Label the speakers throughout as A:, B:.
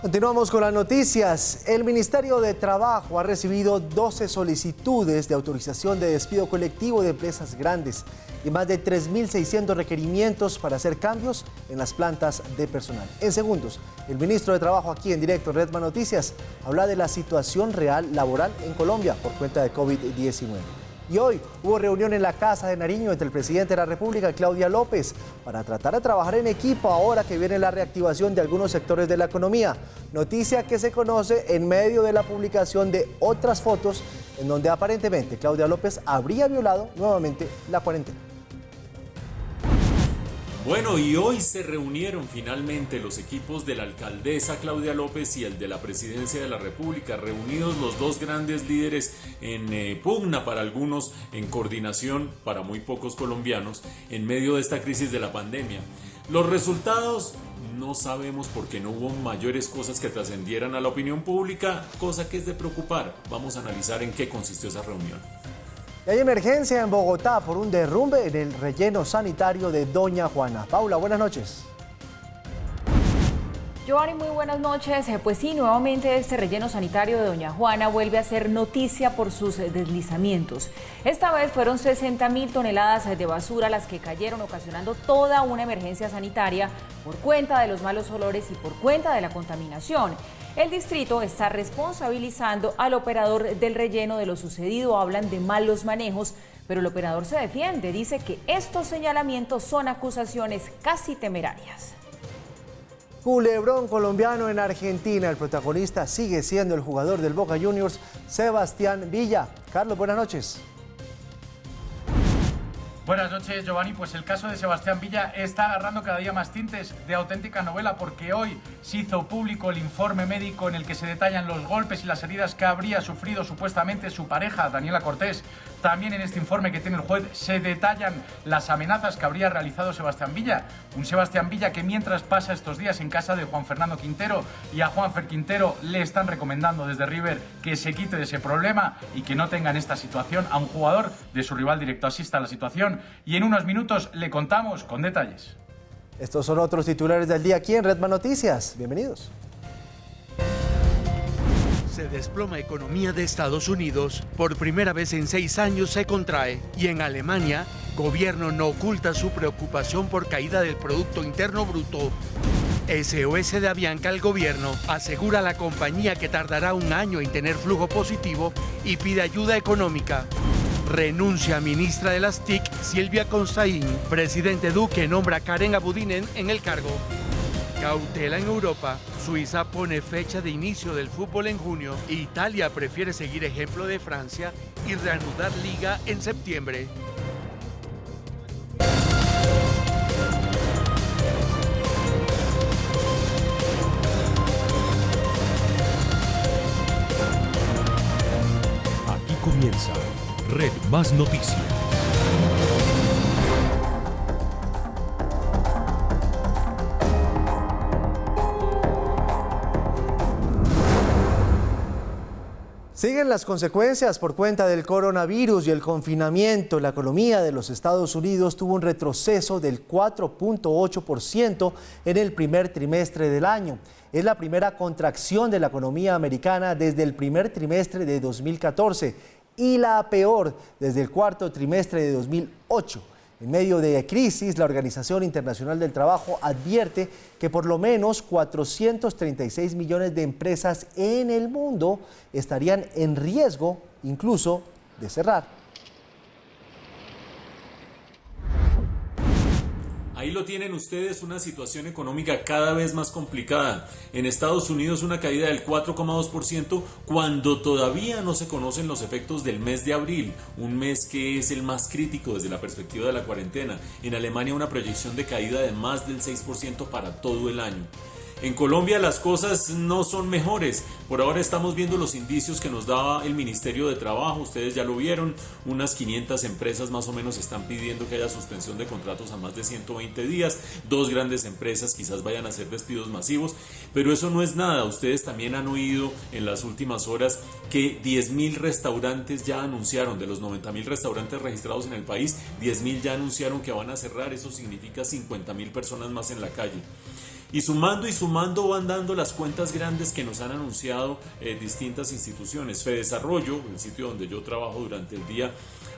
A: Continuamos con las noticias. El Ministerio de Trabajo ha recibido 12 solicitudes de autorización de despido colectivo de empresas grandes y más de 3.600 requerimientos para hacer cambios en las plantas de personal. En segundos, el ministro de Trabajo aquí en directo en Redman Noticias habla de la situación real laboral en Colombia por cuenta de COVID-19. Y hoy hubo reunión en la Casa de Nariño entre el presidente de la República, Claudia López, para tratar de trabajar en equipo ahora que viene la reactivación de algunos sectores de la economía. Noticia que se conoce en medio de la publicación de otras fotos en donde aparentemente Claudia López habría violado nuevamente la cuarentena.
B: Bueno, y hoy se reunieron finalmente los equipos de la alcaldesa Claudia López y el de la presidencia de la República, reunidos los dos grandes líderes en pugna para algunos, en coordinación para muy pocos colombianos, en medio de esta crisis de la pandemia. Los resultados no sabemos porque no hubo mayores cosas que trascendieran a la opinión pública, cosa que es de preocupar. Vamos a analizar en qué consistió esa reunión.
A: Y hay emergencia en Bogotá por un derrumbe en el relleno sanitario de Doña Juana. Paula, buenas noches.
C: Giovanni, muy buenas noches. Pues sí, nuevamente este relleno sanitario de Doña Juana vuelve a ser noticia por sus deslizamientos. Esta vez fueron 60.000 toneladas de basura las que cayeron, ocasionando toda una emergencia sanitaria por cuenta de los malos olores y por cuenta de la contaminación. El distrito está responsabilizando al operador del relleno de lo sucedido. Hablan de malos manejos, pero el operador se defiende. Dice que estos señalamientos son acusaciones casi temerarias.
A: Culebrón colombiano en Argentina. El protagonista sigue siendo el jugador del Boca Juniors, Sebastián Villa. Carlos, buenas noches.
D: Buenas noches, Giovanni. Pues el caso de Sebastián Villa está agarrando cada día más tintes de auténtica novela, porque hoy se hizo público el informe médico en el que se detallan los golpes y las heridas que habría sufrido supuestamente su pareja, Daniela Cortés. También en este informe que tiene el juez se detallan las amenazas que habría realizado Sebastián Villa. Un Sebastián Villa que mientras pasa estos días en casa de Juan Fernando Quintero, y a Juanfer Quintero le están recomendando desde River que se quite de ese problema y que no tengan esta situación a un jugador de su rival directo. Así está la situación y en unos minutos le contamos con detalles.
A: Estos son otros titulares del día aquí en Redman Noticias. Bienvenidos.
E: Se desploma economía de Estados Unidos. Por primera vez en 6 años se contrae. Y en Alemania, gobierno no oculta su preocupación por caída del Producto Interno Bruto. SOS de Avianca al gobierno asegura a la compañía que tardará 1 año en tener flujo positivo y pide ayuda económica. Renuncia ministra de las TIC, Silvia Constaín. Presidente Duque nombra a Karen Abudinen en el cargo. Cautela en Europa. Suiza pone fecha de inicio del fútbol en junio. Italia prefiere seguir ejemplo de Francia y reanudar liga en septiembre.
F: Aquí comienza Red Más Noticias.
A: Siguen las consecuencias por cuenta del coronavirus y el confinamiento. La economía de los Estados Unidos tuvo un retroceso del 4.8% en el primer trimestre del año. Es la primera contracción de la economía americana desde el primer trimestre de 2014 y la peor desde el cuarto trimestre de 2008. En medio de crisis, la Organización Internacional del Trabajo advierte que por lo menos 436 millones de empresas en el mundo estarían en riesgo incluso de cerrar.
B: Ahí lo tienen ustedes, una situación económica cada vez más complicada. En Estados Unidos una caída del 4,2% cuando todavía no se conocen los efectos del mes de abril, un mes que es el más crítico desde la perspectiva de la cuarentena. En Alemania una proyección de caída de más del 6% para todo el año. En Colombia las cosas no son mejores. Por ahora estamos viendo los indicios que nos daba el Ministerio de Trabajo. Ustedes ya lo vieron. Unas 500 empresas más o menos están pidiendo que haya suspensión de contratos a más de 120 días. 2 grandes empresas quizás vayan a hacer despidos masivos. Pero eso no es nada. Ustedes también han oído en las últimas horas que 10.000 restaurantes ya anunciaron. De los 90.000 restaurantes registrados en el país, 10.000 ya anunciaron que van a cerrar. Eso significa 50.000 personas más en la calle. Y sumando van dando las cuentas grandes que nos han anunciado distintas instituciones. Fedesarrollo, el sitio donde yo trabajo durante el día,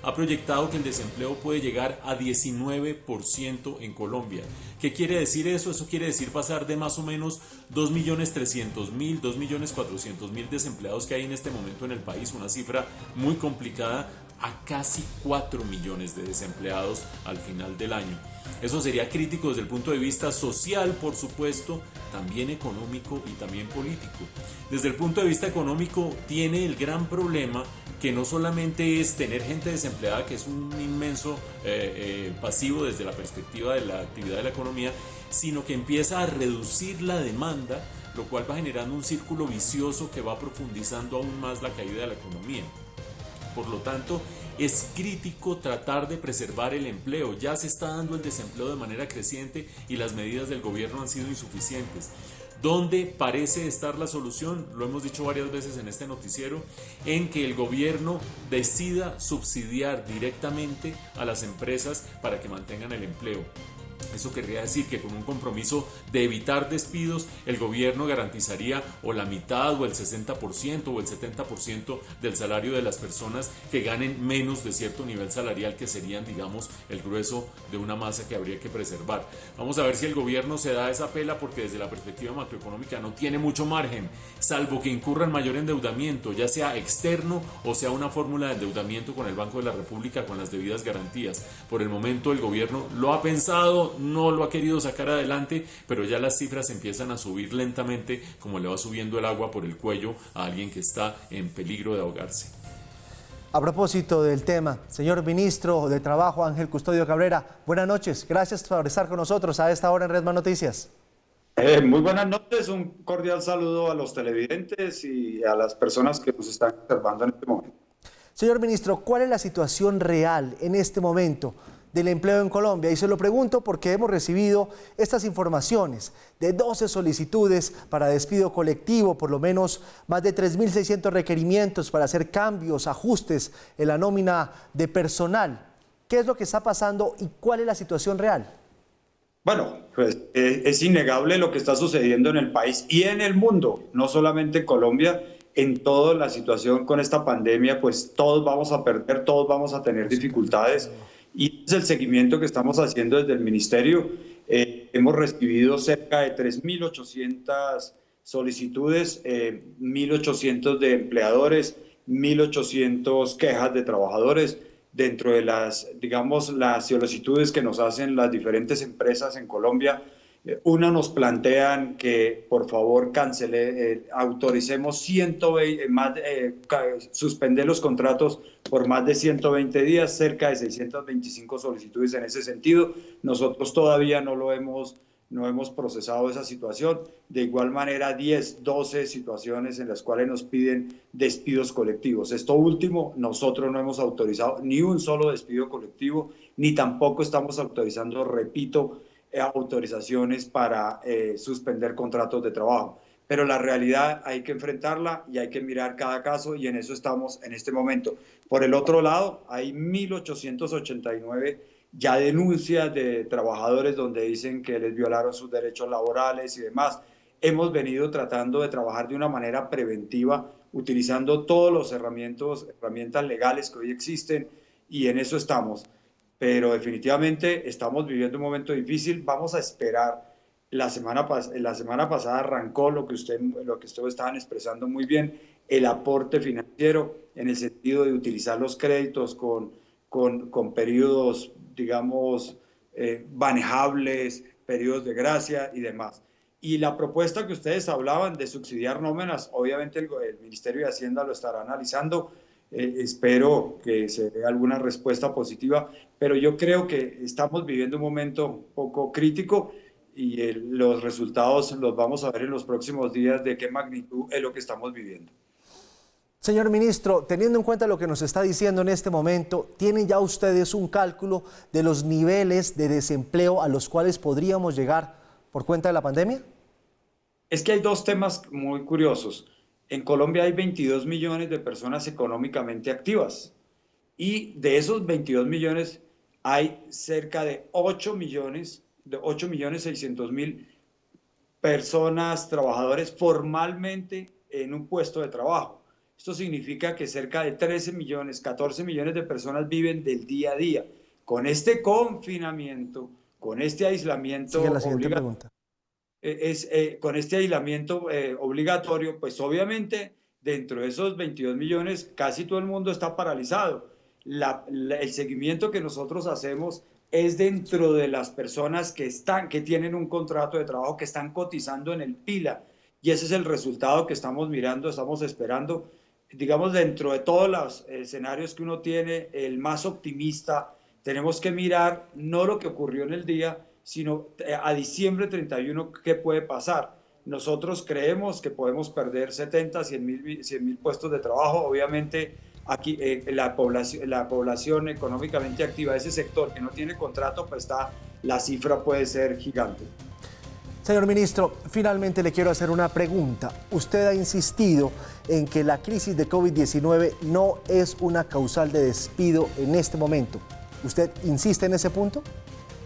B: ha proyectado que el desempleo puede llegar a 19% en Colombia. ¿Qué quiere decir eso? Eso quiere decir pasar de más o menos 2.300.000, 2.400.000 desempleados que hay en este momento en el país, una cifra muy complicada, a casi 4 millones de desempleados al final del año. Eso sería crítico desde el punto de vista social, por supuesto, también económico y también político. Desde el punto de vista económico tiene el gran problema que no solamente es tener gente desempleada, que es un inmenso pasivo desde la perspectiva de la actividad de la economía, sino que empieza a reducir la demanda, lo cual va generando un círculo vicioso que va profundizando aún más la caída de la economía. Por lo tanto, es crítico tratar de preservar el empleo. Ya se está dando el desempleo de manera creciente y las medidas del gobierno han sido insuficientes. ¿Dónde parece estar la solución? Lo hemos dicho varias veces en este noticiero, en que el gobierno decida subsidiar directamente a las empresas para que mantengan el empleo. Eso querría decir que con un compromiso de evitar despidos, el gobierno garantizaría o la mitad o el 60% o el 70% del salario de las personas que ganen menos de cierto nivel salarial, que serían, digamos, el grueso de una masa que habría que preservar. Vamos a ver si el gobierno se da esa pela, porque desde la perspectiva macroeconómica no tiene mucho margen, salvo que incurra en mayor endeudamiento, ya sea externo o sea una fórmula de endeudamiento con el Banco de la República con las debidas garantías. Por el momento el gobierno lo ha pensado, no lo ha querido sacar adelante, pero ya las cifras empiezan a subir lentamente, como le va subiendo el agua por el cuello a alguien que está en peligro de ahogarse.
A: A propósito del tema, señor ministro de Trabajo Ángel Custodio Cabrera, buenas noches. Gracias por estar con nosotros a esta hora en Red Más Noticias.
G: Muy buenas noches, un cordial saludo a los televidentes y a las personas que nos están observando en este momento.
A: Señor ministro, ¿cuál es la situación real en este momento del empleo en Colombia? Y se lo pregunto porque hemos recibido estas informaciones de 12 solicitudes para despido colectivo, por lo menos más de 3.600 requerimientos para hacer cambios, ajustes en la nómina de personal. ¿Qué es lo que está pasando y cuál es la situación real?
G: Bueno, pues es innegable lo que está sucediendo en el país y en el mundo, no solamente en Colombia. En toda la situación con esta pandemia, pues todos vamos a perder, todos vamos a tener dificultades. Y es el seguimiento que estamos haciendo desde el Ministerio. Hemos recibido cerca de 3.800 solicitudes, 1.800 de empleadores, 1.800 quejas de trabajadores. Dentro de las solicitudes que nos hacen las diferentes empresas en Colombia, una nos plantean que por favor autoricemos suspender los contratos por más de 120 días, cerca de 625 solicitudes en ese sentido. Nosotros todavía no hemos procesado esa situación. De igual manera, 12 situaciones en las cuales nos piden despidos colectivos. Esto último, nosotros no hemos autorizado ni un solo despido colectivo, ni tampoco estamos autorizando, repito, autorizaciones para suspender contratos de trabajo. Pero la realidad hay que enfrentarla y hay que mirar cada caso, y en eso estamos en este momento. Por el otro lado, hay 1.889 ya denuncias de trabajadores donde dicen que les violaron sus derechos laborales y demás. Hemos venido tratando de trabajar de una manera preventiva, utilizando todas las herramientas legales que hoy existen, y en eso estamos. Pero definitivamente estamos viviendo un momento difícil. Vamos a esperar. La semana pasada arrancó lo que ustedes estaban expresando muy bien, el aporte financiero, en el sentido de utilizar los créditos con periodos, digamos, manejables, periodos de gracia y demás. Y la propuesta que ustedes hablaban de subsidiar nóminas, obviamente el Ministerio de Hacienda lo estará analizando. Espero que se dé alguna respuesta positiva, pero yo creo que estamos viviendo un momento un poco crítico y los resultados los vamos a ver en los próximos días de qué magnitud es lo que estamos viviendo.
A: Señor ministro, teniendo en cuenta lo que nos está diciendo en este momento, ¿tienen ya ustedes un cálculo de los niveles de desempleo a los cuales podríamos llegar por cuenta de la pandemia?
G: Es que hay dos temas muy curiosos. En Colombia hay 22 millones de personas económicamente activas, y de esos 22 millones hay cerca de 8.600.000 personas, trabajadores formalmente en un puesto de trabajo. Esto significa que cerca de 13 millones, 14 millones de personas viven del día a día. Con este confinamiento, con este aislamiento
A: Sigue la siguiente pregunta.
G: Con este aislamiento obligatorio, pues obviamente dentro de esos 22 millones casi todo el mundo está paralizado. El seguimiento que nosotros hacemos es dentro de las personas que tienen un contrato de trabajo, que están cotizando en el PILA, y ese es el resultado que estamos mirando, estamos esperando. Digamos, dentro de todos los escenarios que uno tiene, el más optimista, tenemos que mirar no lo que ocurrió en el día, sino a diciembre 31, ¿qué puede pasar? Nosotros creemos que podemos perder 70, 100 mil puestos de trabajo. Obviamente, aquí la población económicamente activa, ese sector que no tiene contrato, pues la cifra puede ser gigante.
A: Señor ministro, finalmente le quiero hacer una pregunta. Usted ha insistido en que la crisis de COVID-19 no es una causal de despido en este momento. ¿Usted insiste en ese punto?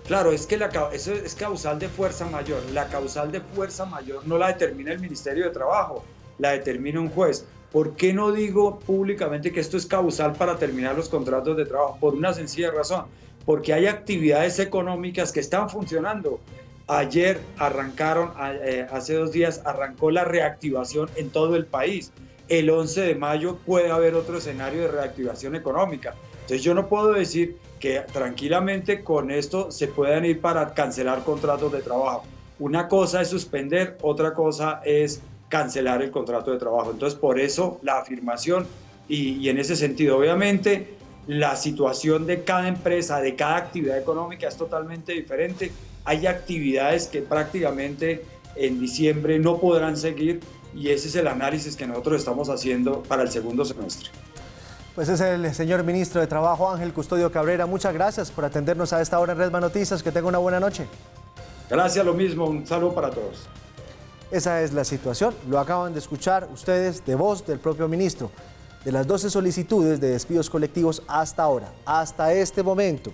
G: Claro, es que eso es causal de fuerza mayor. La causal de fuerza mayor no la determina el Ministerio de Trabajo, la determina un juez. ¿Por qué no digo públicamente que esto es causal para terminar los contratos de trabajo? Por una sencilla razón, porque hay actividades económicas que están funcionando. Ayer arrancaron, hace 2 días arrancó la reactivación en todo el país. El 11 de mayo puede haber otro escenario de reactivación económica. Entonces yo no puedo decir que tranquilamente con esto se puedan ir para cancelar contratos de trabajo. Una cosa es suspender, otra cosa es cancelar el contrato de trabajo. Entonces por eso la afirmación y en ese sentido obviamente la situación de cada empresa, de cada actividad económica es totalmente diferente. Hay actividades que prácticamente en diciembre no podrán seguir y ese es el análisis que nosotros estamos haciendo para el segundo semestre.
A: Pues es el señor ministro de Trabajo, Ángel Custodio Cabrera. Muchas gracias por atendernos a esta hora en Red Más Noticias. Que tenga una buena noche.
G: Gracias, lo mismo. Un saludo para todos.
A: Esa es la situación. Lo acaban de escuchar ustedes de voz del propio ministro. De las 12 solicitudes de despidos colectivos hasta ahora, hasta este momento,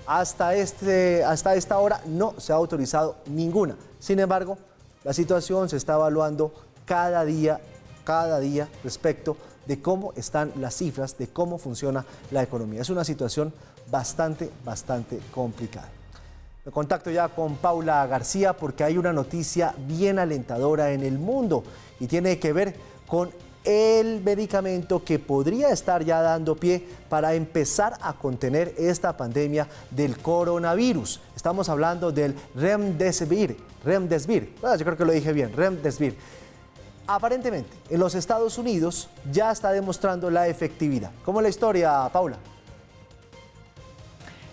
A: hasta esta hora no se ha autorizado ninguna. Sin embargo, la situación se está evaluando cada día respecto de cómo están las cifras, de cómo funciona la economía. Es una situación bastante complicada. Me contacto ya con Paula García porque hay una noticia bien alentadora en el mundo y tiene que ver con el medicamento que podría estar ya dando pie para empezar a contener esta pandemia del coronavirus. Estamos hablando del Remdesivir. Bueno, yo creo que lo dije bien, Remdesivir. Aparentemente, en los Estados Unidos ya está demostrando la efectividad. ¿Cómo es la historia, Paula?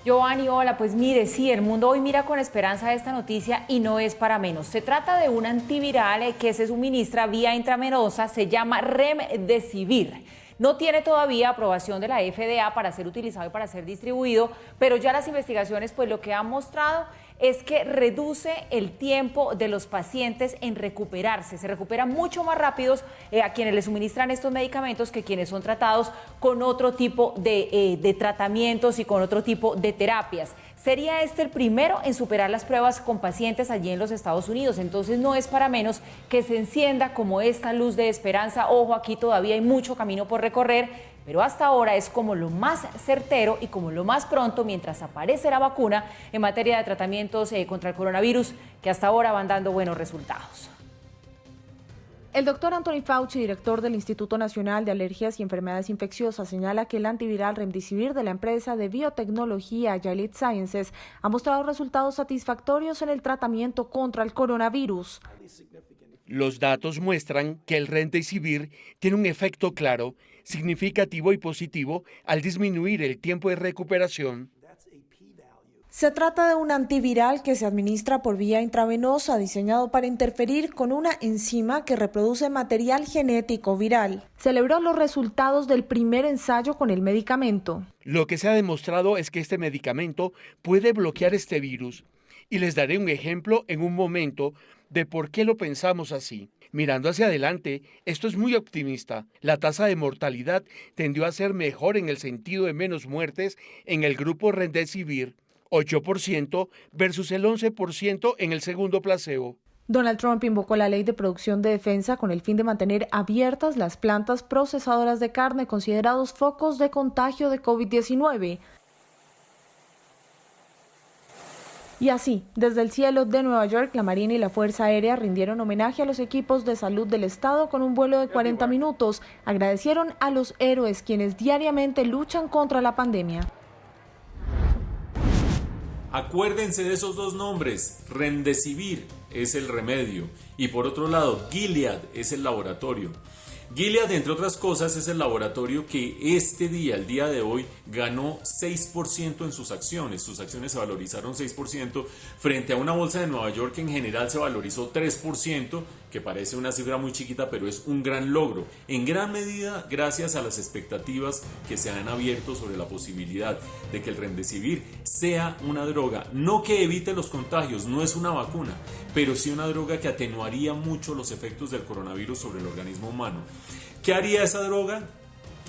C: Giovanni, hola, pues mire, sí, el mundo hoy mira con esperanza esta noticia y no es para menos. Se trata de un antiviral que se suministra vía intravenosa, se llama Remdesivir. No tiene todavía aprobación de la FDA para ser utilizado y para ser distribuido, pero ya las investigaciones pues lo que han mostrado es que reduce el tiempo de los pacientes en recuperarse. Se recuperan mucho más rápidos a quienes les suministran estos medicamentos que quienes son tratados con otro tipo de tratamientos y con otro tipo de terapias. Sería este el primero en superar las pruebas con pacientes allí en los Estados Unidos. Entonces no es para menos que se encienda como esta luz de esperanza. Ojo, aquí todavía hay mucho camino por recorrer, pero hasta ahora es como lo más certero y como lo más pronto mientras aparece la vacuna en materia de tratamientos contra el coronavirus, que hasta ahora van dando buenos resultados.
H: El doctor Anthony Fauci, director del Instituto Nacional de Alergias y Enfermedades Infecciosas, señala que el antiviral Remdesivir de la empresa de biotecnología Gilead Sciences ha mostrado resultados satisfactorios en el tratamiento contra el coronavirus.
E: Los datos muestran que el Remdesivir tiene un efecto claro, significativo y positivo al disminuir el tiempo de recuperación.
H: Se trata de un antiviral que se administra por vía intravenosa, diseñado para interferir con una enzima que reproduce material genético viral. Celebró los resultados del primer ensayo con el medicamento.
E: Lo que se ha demostrado es que este medicamento puede bloquear este virus. Y les daré un ejemplo en un momento de por qué lo pensamos así. Mirando hacia adelante, esto es muy optimista. La tasa de mortalidad tendió a ser mejor en el sentido de menos muertes en el grupo Remdesivir, 8% versus el 11% en el segundo placebo.
H: Donald Trump invocó la ley de producción de defensa con el fin de mantener abiertas las plantas procesadoras de carne considerados focos de contagio de COVID-19. Y así, desde el cielo de Nueva York, la Marina y la Fuerza Aérea rindieron homenaje a los equipos de salud del Estado con un vuelo de 40 minutos. Agradecieron a los héroes quienes diariamente luchan contra la pandemia.
B: Acuérdense de esos dos nombres. Remdesivir es el remedio y por otro lado Gilead es el laboratorio. Gilead, entre otras cosas, es el laboratorio que el día de hoy, ganó 6% en sus acciones. Sus acciones se valorizaron 6% frente a una bolsa de Nueva York que en general se valorizó 3%, que parece una cifra muy chiquita, pero es un gran logro. En gran medida gracias a las expectativas que se han abierto sobre la posibilidad de que el Remdesivir sea una droga, no que evite los contagios, no es una vacuna, pero sí una droga que atenuaría mucho los efectos del coronavirus sobre el organismo humano. ¿Qué haría esa droga?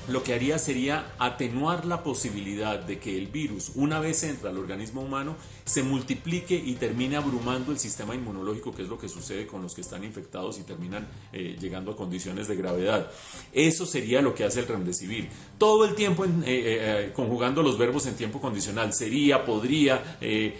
B: Lo que haría sería atenuar la posibilidad de que el virus, una vez entra al organismo humano, se multiplique y termine abrumando el sistema inmunológico, que es lo que sucede con los que están infectados y terminan llegando a condiciones de gravedad. Eso sería lo que hace el Remdesivir. Todo el tiempo conjugando los verbos en tiempo condicional. Sería, podría,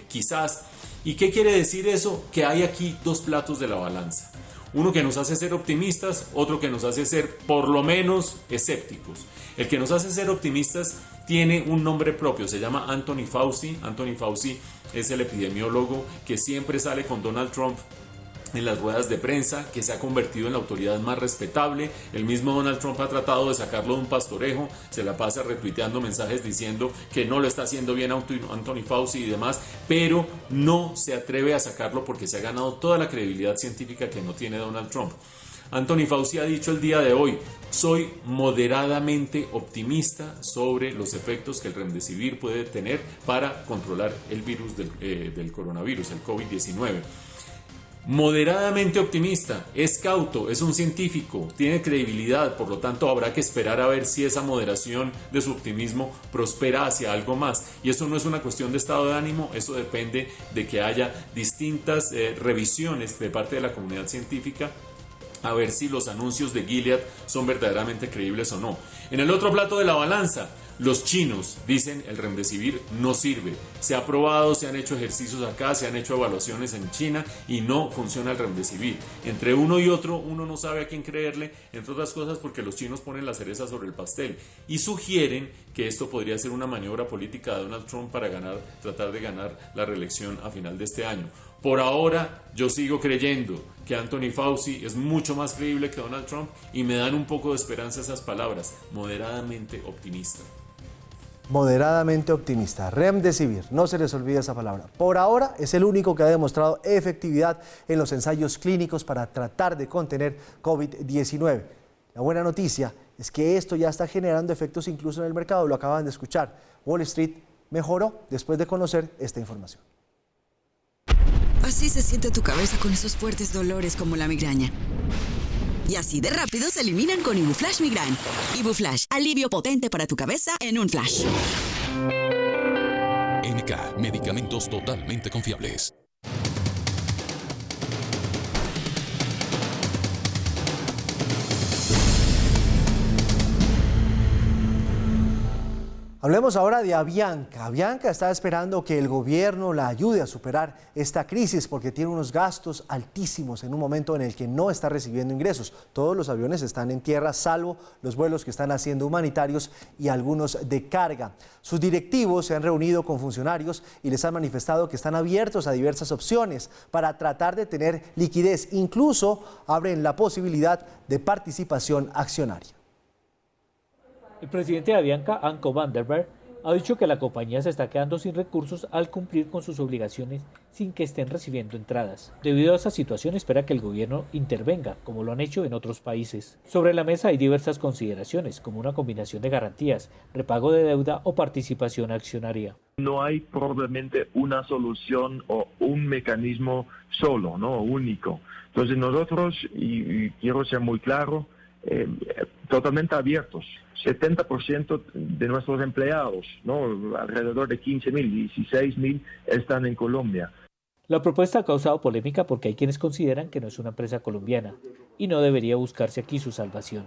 B: quizás. ¿Y qué quiere decir eso? Que hay aquí dos platos de la balanza. Uno que nos hace ser optimistas, otro que nos hace ser por lo menos escépticos. El que nos hace ser optimistas tiene un nombre propio, se llama Anthony Fauci. Anthony Fauci es el epidemiólogo que siempre sale con Donald Trump en las ruedas de prensa, que se ha convertido en la autoridad más respetable. El mismo Donald Trump ha tratado de sacarlo de un pastorejo, se la pasa retuiteando mensajes diciendo que no lo está haciendo bien Anthony Fauci y demás, pero no se atreve a sacarlo porque se ha ganado toda la credibilidad científica que no tiene Donald Trump. Anthony Fauci ha dicho el día de hoy: soy moderadamente optimista sobre los efectos que el Remdesivir puede tener para controlar el virus del coronavirus, el COVID-19. Moderadamente optimista, es cauto, es un científico, tiene credibilidad, por lo tanto habrá que esperar a ver si esa moderación de su optimismo prospera hacia algo más. Y eso no es una cuestión de estado de ánimo, eso depende de que haya distintas revisiones de parte de la comunidad científica a ver si los anuncios de Gilead son verdaderamente creíbles o no. En el otro plato de la balanza, los chinos dicen el Remdesivir no sirve. Se ha probado, se han hecho ejercicios acá, se han hecho evaluaciones en China y no funciona el Remdesivir. Entre uno y otro, uno no sabe a quién creerle, entre otras cosas porque los chinos ponen la cereza sobre el pastel y sugieren que esto podría ser una maniobra política de Donald Trump para tratar de ganar la reelección a final de este año. Por ahora, yo sigo creyendo que Anthony Fauci es mucho más creíble que Donald Trump y me dan un poco de esperanza esas palabras, moderadamente optimista.
A: Moderadamente optimista. Remdesivir, no se les olvide esa palabra. Por ahora es el único que ha demostrado efectividad en los ensayos clínicos para tratar de contener COVID-19. La buena noticia es que esto ya está generando efectos incluso en el mercado, lo acaban de escuchar. Wall Street mejoró después de conocer esta información.
I: Así se siente tu cabeza con esos fuertes dolores como la migraña. Y así de rápido se eliminan con Ibuflash Migraine. Ibuflash, alivio potente para tu cabeza en un flash.
F: NK, medicamentos totalmente confiables.
A: Hablemos ahora de Avianca. Avianca está esperando que el gobierno la ayude a superar esta crisis porque tiene unos gastos altísimos en un momento en el que no está recibiendo ingresos. Todos los aviones están en tierra, salvo los vuelos que están haciendo humanitarios y algunos de carga. Sus directivos se han reunido con funcionarios y les han manifestado que están abiertos a diversas opciones para tratar de tener liquidez. Incluso abren la posibilidad de participación accionaria.
J: El presidente de Avianca, Anko van der Berg, ha dicho que la compañía se está quedando sin recursos al cumplir con sus obligaciones sin que estén recibiendo entradas. Debido a esa situación, espera que el gobierno intervenga, como lo han hecho en otros países. Sobre la mesa hay diversas consideraciones, como una combinación de garantías, repago de deuda o participación accionaria.
K: No hay probablemente una solución o un mecanismo solo, ¿no? Único. Entonces nosotros, y quiero ser muy claro, totalmente abiertos. 70% de nuestros empleados, ¿no? Alrededor de 15.000, 16.000 están en Colombia.
J: La propuesta ha causado polémica porque hay quienes consideran que no es una empresa colombiana y no debería buscarse aquí su salvación.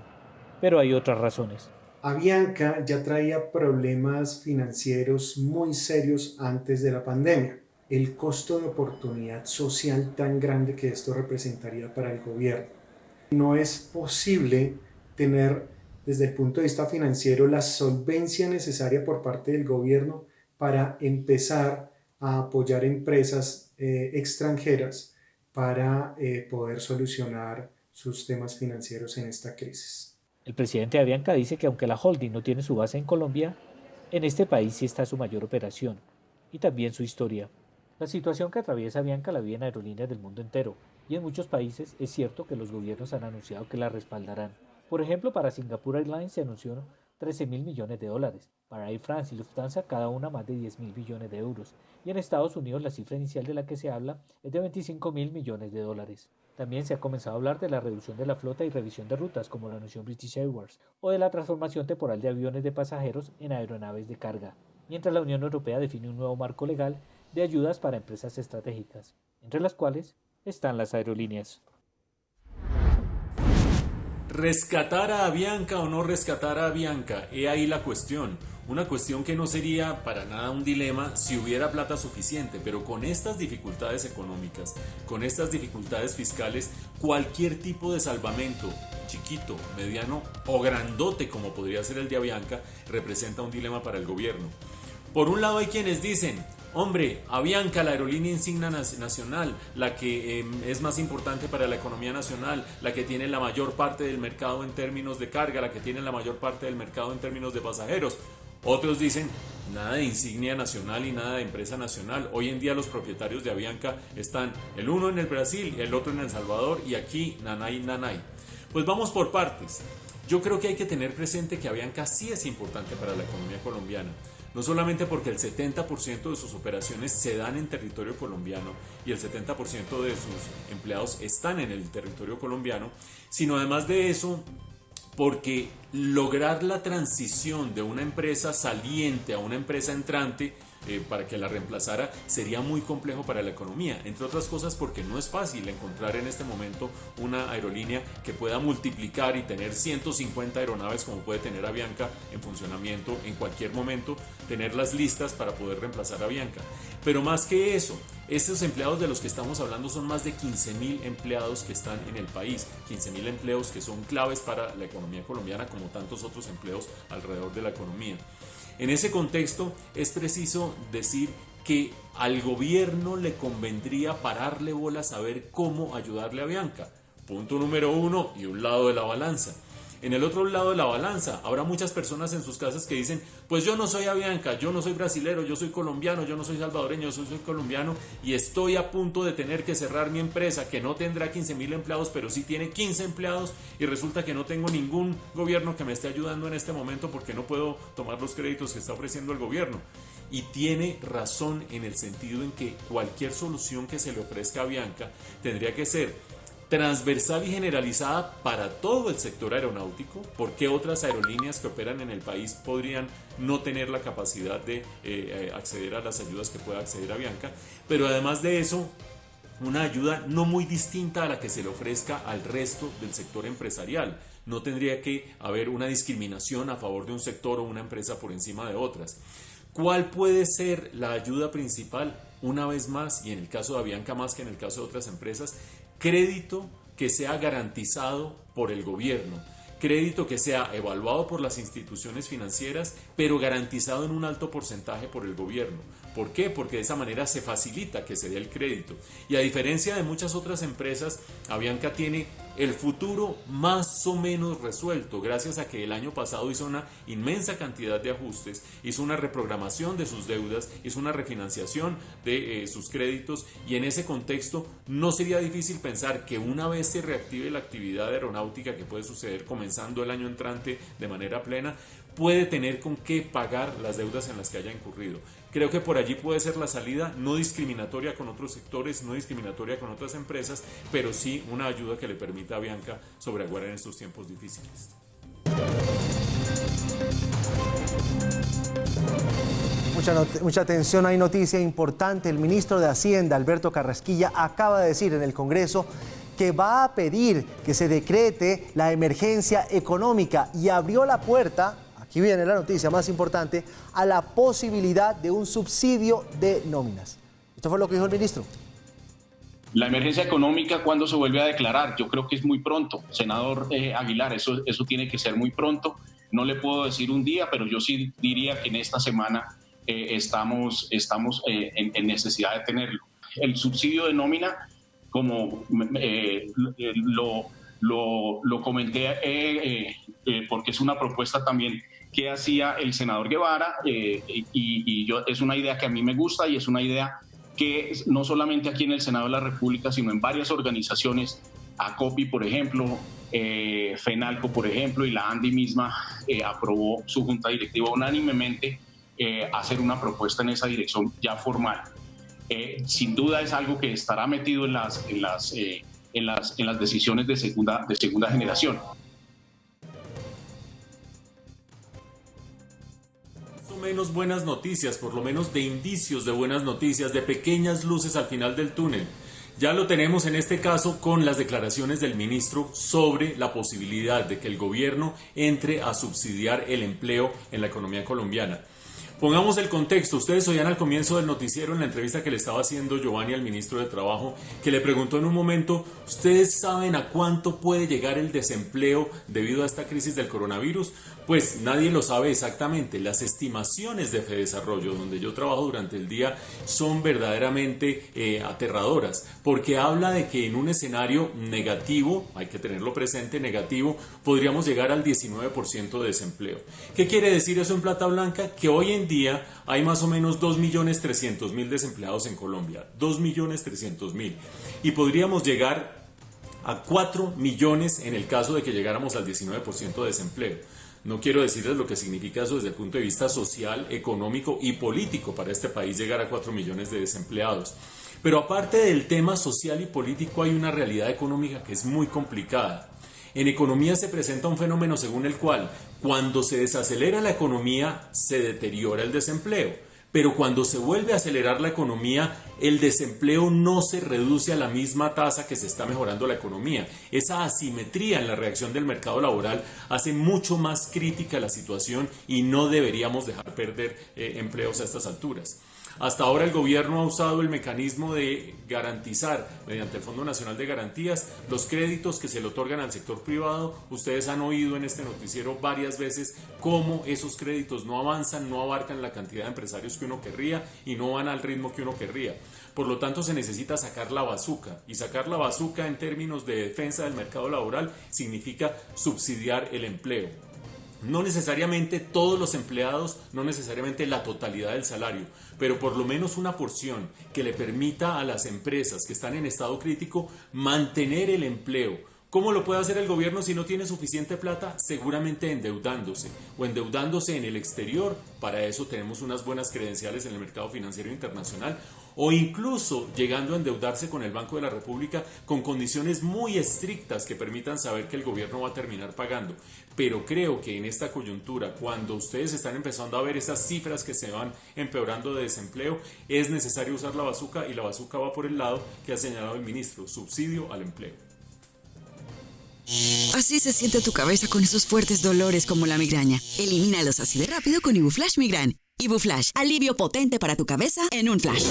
J: Pero hay otras razones.
L: Avianca ya traía problemas financieros muy serios antes de la pandemia. El costo de oportunidad social tan grande que esto representaría para el gobierno. No es posible tener desde el punto de vista financiero la solvencia necesaria por parte del gobierno para empezar a apoyar empresas extranjeras para poder solucionar sus temas financieros en esta crisis.
J: El presidente de Avianca dice que aunque la holding no tiene su base en Colombia, en este país sí está su mayor operación y también su historia. La situación que atraviesa Avianca la viven aerolíneas del mundo entero y en muchos países es cierto que los gobiernos han anunciado que la respaldarán. Por ejemplo, para Singapore Airlines se anunció 13.000 millones de dólares, para Air France y Lufthansa cada una más de 10.000 millones de euros, y en Estados Unidos la cifra inicial de la que se habla es de 25.000 millones de dólares. También se ha comenzado a hablar de la reducción de la flota y revisión de rutas, como lo anunció British Airways, o de la transformación temporal de aviones de pasajeros en aeronaves de carga, mientras la Unión Europea define un nuevo marco legal de ayudas para empresas estratégicas, entre las cuales están las aerolíneas.
B: ¿Rescatar a Avianca o no rescatar a Avianca? He ahí la cuestión. Una cuestión que no sería para nada un dilema si hubiera plata suficiente, pero con estas dificultades económicas, con estas dificultades fiscales, cualquier tipo de salvamento, chiquito, mediano o grandote como podría ser el de Avianca, representa un dilema para el gobierno. Por un lado hay quienes dicen, hombre, Avianca, la aerolínea insignia nacional, la que es más importante para la economía nacional, la que tiene la mayor parte del mercado en términos de carga, la que tiene la mayor parte del mercado en términos de pasajeros. Otros dicen, nada de insignia nacional y nada de empresa nacional. Hoy en día los propietarios de Avianca están el uno en el Brasil, el otro en El Salvador y aquí nanay. Pues vamos por partes. Yo creo que hay que tener presente que Avianca sí es importante para la economía colombiana. No solamente porque el 70% de sus operaciones se dan en territorio colombiano y el 70% de sus empleados están en el territorio colombiano, sino además de eso, porque lograr la transición de una empresa saliente a una empresa entrante para que la reemplazara sería muy complejo para la economía, entre otras cosas porque no es fácil encontrar en este momento una aerolínea que pueda multiplicar y tener 150 aeronaves como puede tener Avianca en funcionamiento en cualquier momento, tenerlas listas para poder reemplazar a Avianca. Pero más que eso, estos empleados de los que estamos hablando son más de 15.000 empleados que están en el país, 15.000 empleos que son claves para la economía colombiana como tantos otros empleos alrededor de la economía. En ese contexto es preciso decir que al gobierno le convendría pararle bolas a ver cómo ayudarle a Avianca. Punto número uno y un lado de la balanza. En el otro lado de la balanza habrá muchas personas en sus casas que dicen, pues yo no soy Avianca, yo no soy brasilero, yo soy colombiano, yo no soy salvadoreño, yo soy colombiano y estoy a punto de tener que cerrar mi empresa que no tendrá 15.000 empleados, pero sí tiene 15 empleados y resulta que no tengo ningún gobierno que me esté ayudando en este momento porque no puedo tomar los créditos que está ofreciendo el gobierno. Y tiene razón en el sentido en que cualquier solución que se le ofrezca a Avianca tendría que ser transversal y generalizada para todo el sector aeronáutico. ¿Por qué otras aerolíneas que operan en el país podrían no tener la capacidad de acceder a las ayudas que pueda acceder a Avianca? Pero además de eso, una ayuda no muy distinta a la que se le ofrezca al resto del sector empresarial. No tendría que haber una discriminación a favor de un sector o una empresa por encima de otras. ¿Cuál puede ser la ayuda principal? Una vez más, y en el caso de Avianca más que en el caso de otras empresas, crédito que sea garantizado por el gobierno, crédito que sea evaluado por las instituciones financieras, pero garantizado en un alto porcentaje por el gobierno. ¿Por qué? Porque de esa manera se facilita que se dé el crédito. Y a diferencia de muchas otras empresas, Avianca tiene el futuro más o menos resuelto, gracias a que el año pasado hizo una inmensa cantidad de ajustes, hizo una reprogramación de sus deudas, hizo una refinanciación de sus créditos, y en ese contexto no sería difícil pensar que una vez se reactive la actividad aeronáutica, que puede suceder comenzando el año entrante de manera plena, puede tener con qué pagar las deudas en las que haya incurrido. Creo que por allí puede ser la salida, no discriminatoria con otros sectores, no discriminatoria con otras empresas, pero sí una ayuda que le permita a Avianca sobreaguar en estos tiempos difíciles.
A: Mucha atención, hay noticia importante. El ministro de Hacienda, Alberto Carrasquilla, acaba de decir en el Congreso que va a pedir que se decrete la emergencia económica y abrió la puerta, aquí viene la noticia más importante, a la posibilidad de un subsidio de nóminas. Esto fue lo que dijo el ministro.
M: La emergencia económica, ¿cuándo se vuelve a declarar? Yo creo que es muy pronto, senador Aguilar, eso tiene que ser muy pronto. No le puedo decir un día, pero yo sí diría que en esta semana estamos en necesidad de tenerlo. El subsidio de nómina, como lo comenté, porque es una propuesta también que hacía el senador Guevara, y yo, es una idea que a mí me gusta y es una idea que no solamente aquí en el Senado de la República, sino en varias organizaciones, ACOPI, por ejemplo, FENALCO, por ejemplo, y la ANDI misma aprobó su junta directiva unánimemente hacer una propuesta en esa dirección ya formal. Sin duda es algo que estará metido en las decisiones de segunda generación.
B: Menos buenas noticias, por lo menos de indicios de buenas noticias, de pequeñas luces al final del túnel. Ya lo tenemos en este caso con las declaraciones del ministro sobre la posibilidad de que el gobierno entre a subsidiar el empleo en la economía colombiana. Pongamos el contexto. Ustedes oían al comienzo del noticiero, en la entrevista que le estaba haciendo Giovanni al ministro de Trabajo, que le preguntó en un momento, ¿ustedes saben a cuánto puede llegar el desempleo debido a esta crisis del coronavirus? Pues nadie lo sabe exactamente. Las estimaciones de Fedesarrollo, donde yo trabajo durante el día, son verdaderamente aterradoras, porque habla de que en un escenario negativo, hay que tenerlo presente, negativo, podríamos llegar al 19% de desempleo. ¿Qué quiere decir eso en plata blanca? Que hoy en día hay más o menos 2.300.000 desempleados en Colombia, 2.300.000, y podríamos llegar a 4 millones en el caso de que llegáramos al 19% de desempleo. No quiero decirles lo que significa eso desde el punto de vista social, económico y político para este país llegar a 4 millones de desempleados. Pero aparte del tema social y político hay una realidad económica que es muy complicada. En economía se presenta un fenómeno según el cual cuando se desacelera la economía se deteriora el desempleo. Pero cuando se vuelve a acelerar la economía, el desempleo no se reduce a la misma tasa que se está mejorando la economía. Esa asimetría en la reacción del mercado laboral hace mucho más crítica la situación y no deberíamos dejar perder empleos a estas alturas. Hasta ahora el gobierno ha usado el mecanismo de garantizar, mediante el Fondo Nacional de Garantías, los créditos que se le otorgan al sector privado. Ustedes han oído en este noticiero varias veces cómo esos créditos no avanzan, no abarcan la cantidad de empresarios que uno querría y no van al ritmo que uno querría. Por lo tanto, se necesita sacar la bazuca, y sacar la bazuca en términos de defensa del mercado laboral significa subsidiar el empleo. No necesariamente todos los empleados, no necesariamente la totalidad del salario, pero por lo menos una porción que le permita a las empresas que están en estado crítico mantener el empleo. ¿Cómo lo puede hacer el gobierno si no tiene suficiente plata? Seguramente endeudándose o endeudándose en el exterior. Para eso tenemos unas buenas credenciales en el mercado financiero internacional, o incluso llegando a endeudarse con el Banco de la República con condiciones muy estrictas que permitan saber que el gobierno va a terminar pagando. Pero creo que en esta coyuntura, cuando ustedes están empezando a ver esas cifras que se van empeorando de desempleo, es necesario usar la bazuca, y la bazuca va por el lado que ha señalado el ministro: subsidio al empleo.
I: Así se siente tu cabeza con esos fuertes dolores como la migraña. Elimínalos así de rápido con Ibuflash Migran. Ibuflash, alivio potente para tu cabeza en un flash.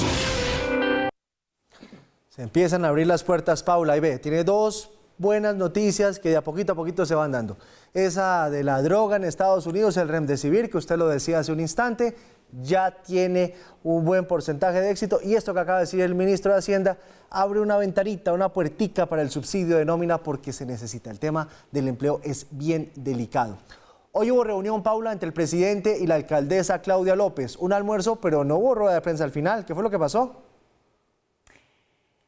A: Se empiezan a abrir las puertas, Paula, y ve, tiene dos buenas noticias que de a poquito se van dando. Esa de la droga en Estados Unidos, el Remdesivir, que usted lo decía hace un instante, ya tiene un buen porcentaje de éxito, y esto que acaba de decir el ministro de Hacienda abre una ventanita, una puertica para el subsidio de nómina, porque se necesita. El tema del empleo es bien delicado. Hoy hubo reunión, Paula, entre el presidente y la alcaldesa Claudia López. Un almuerzo, pero no hubo rueda de prensa al final. ¿Qué fue lo que pasó?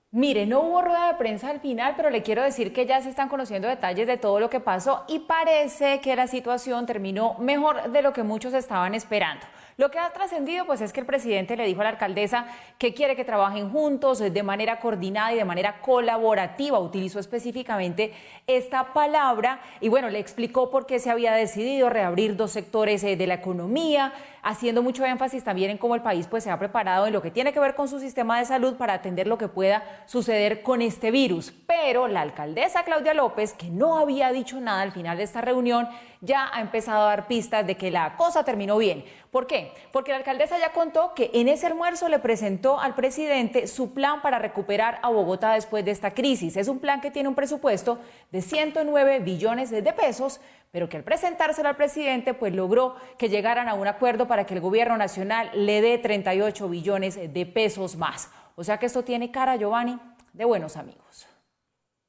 C: Mire, no hubo rueda de prensa al final, pero le quiero decir que ya se están conociendo detalles de todo lo que pasó y parece que la situación terminó mejor de lo que muchos estaban esperando. Lo que ha trascendido pues es que el presidente le dijo a la alcaldesa que quiere que trabajen juntos de manera coordinada y de manera colaborativa. Utilizó específicamente esta palabra y bueno, le explicó por qué se había decidido reabrir dos sectores de la economía. haciendo mucho énfasis también en cómo el país pues se ha preparado en lo que tiene que ver con su sistema de salud para atender lo que pueda suceder con este virus. Pero la alcaldesa Claudia López, que no había dicho nada al final de esta reunión, ya ha empezado a dar pistas de que la cosa terminó bien. ¿Por qué? Porque la alcaldesa ya contó que en ese almuerzo le presentó al presidente su plan para recuperar a Bogotá después de esta crisis. Es un plan que tiene un presupuesto de 109 billones de pesos, pero que al presentárselo al presidente pues logró que llegaran a un acuerdo para que el gobierno nacional le dé 38 billones de pesos más. O sea que esto tiene cara, Giovanni, de buenos amigos.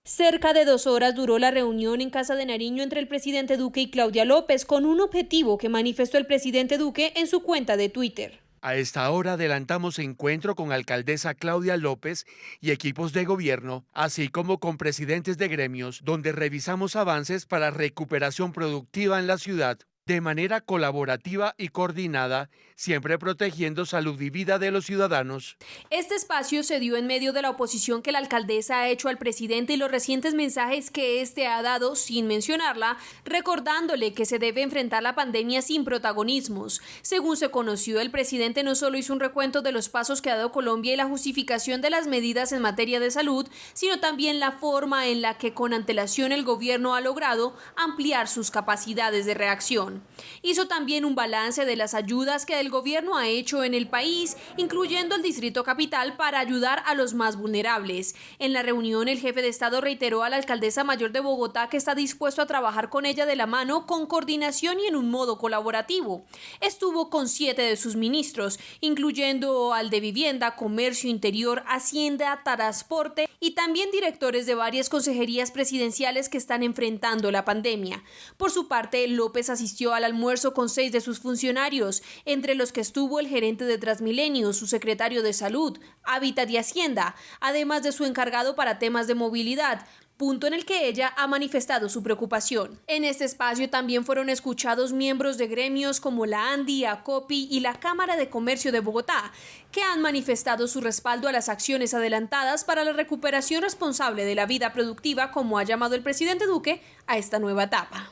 N: Cerca de 2 horas duró la reunión en Casa de Nariño entre el presidente Duque y Claudia López, con un objetivo que manifestó el presidente Duque en su cuenta de Twitter.
E: A esta hora adelantamos encuentro con alcaldesa Claudia López y equipos de gobierno, así como con presidentes de gremios, donde revisamos avances para recuperación productiva en la ciudad, de manera colaborativa y coordinada, siempre protegiendo salud y vida de los ciudadanos.
N: Este espacio se dio en medio de la oposición que la alcaldesa ha hecho al presidente y los recientes mensajes que éste ha dado sin mencionarla, recordándole que se debe enfrentar la pandemia sin protagonismos. Según se conoció, el presidente no solo hizo un recuento de los pasos que ha dado Colombia y la justificación de las medidas en materia de salud, sino también la forma en la que con antelación el gobierno ha logrado ampliar sus capacidades de reacción. Hizo también un balance de las ayudas que el gobierno ha hecho en el país, incluyendo el Distrito Capital, para ayudar a los más vulnerables. En la reunión, el jefe de Estado reiteró a la alcaldesa mayor de Bogotá que está dispuesto a trabajar con ella de la mano, con coordinación y en un modo colaborativo. Estuvo con 7 de sus ministros, incluyendo al de Vivienda, Comercio, Interior, Hacienda, Transporte y también directores de varias consejerías presidenciales que están enfrentando la pandemia. Por su parte, López asistió al almuerzo con 6 de sus funcionarios, entre los que estuvo el gerente de Transmilenio, su secretario de Salud, Hábitat y Hacienda, además de su encargado para temas de movilidad, punto en el que ella ha manifestado su preocupación. En este espacio también fueron escuchados miembros de gremios como la ANDI, ACOPI y la Cámara de Comercio de Bogotá, que han manifestado su respaldo a las acciones adelantadas para la recuperación responsable de la vida productiva, como ha llamado el presidente Duque a esta nueva etapa.